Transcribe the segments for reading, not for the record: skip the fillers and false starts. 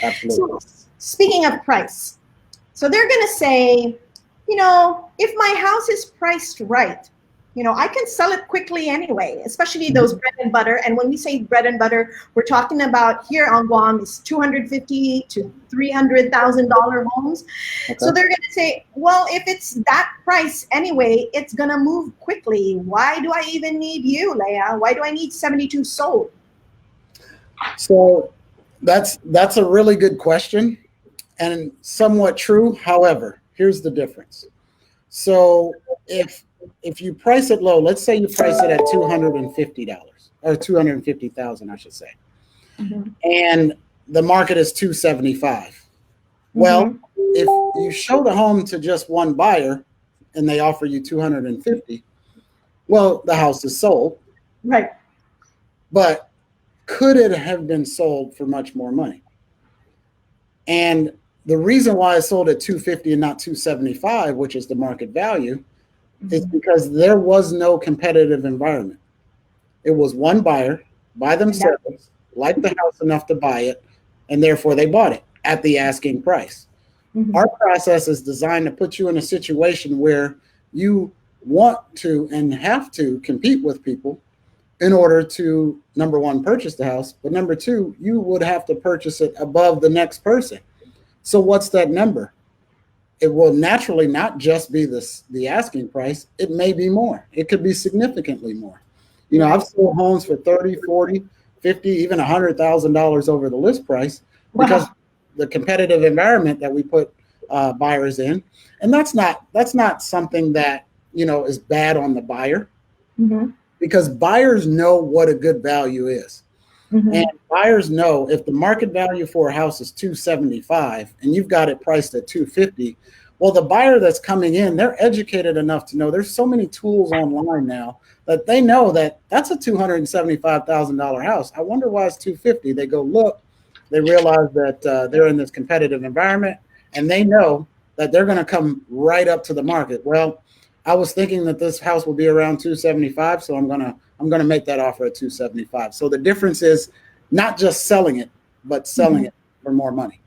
Absolutely. So speaking of price, so they're going to say, if my house is priced right, I can sell it quickly anyway, especially those Mhm. bread and butter. And when we say bread and butter, we're talking about here on Guam is 250 to $300,000 homes. So Okay. they're going to say, well, if it's that price anyway, it's going to move quickly. Why do I even need you, Leah? Why do I need 72 sold? So that's a really good question and somewhat true. However, here's the difference. So if you price it low, let's say you price it at $250 or 250,000, I should say, Mm-hmm. and the market is 275. Well, Mm-hmm. if you show the home to just one buyer and they offer you 250, well, the house is sold. Right. But could it have been sold for much more money? And the reason why it sold at 250 and not 275, which is the market value, is Mm-hmm. because there was no competitive environment. It was one buyer by And that. themselves, liked the house enough to buy it, and therefore they bought it at the asking price. Mm-hmm. Our process is designed to put you in a situation where you want to and have to compete with people in order to, number one, purchase the house, but number two, you would have to purchase it above the next person. So what's that number? It will naturally not just be the asking price. It may be more. It could be significantly more. I've Right. sold homes for 30, 40, 50, even $100,000 over the list price because Wow. the competitive environment that we put buyers in. And that's not something that is bad on the buyer, Mm-hmm. because buyers know what a good value is. And Mm-hmm. buyers know if the market value for a house is 275 and you've got it priced at 250, well, the buyer that's coming in, they're educated enough to know there's so many tools online now that they know that that's a $275,000 house. I wonder why it's 250. They go look, they realize that they're in this competitive environment, and they know that they're going to come right up to the market. Well, I was thinking that this house will be around 275, so I'm gonna make that offer at 275. So the difference is not just selling it, but selling Mm-hmm. it for more money.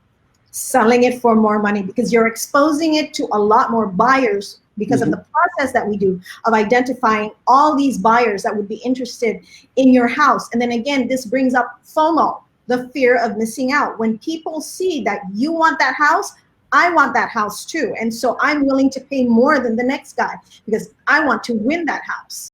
Selling it for more money because you're exposing it to a lot more buyers because of Mm-hmm. the process that we do of identifying all these buyers that would be interested in your house. And then again, this brings up FOMO, the fear of missing out. When people see that you want that house, I want that house too. And so I'm willing to pay more than the next guy because I want to win that house.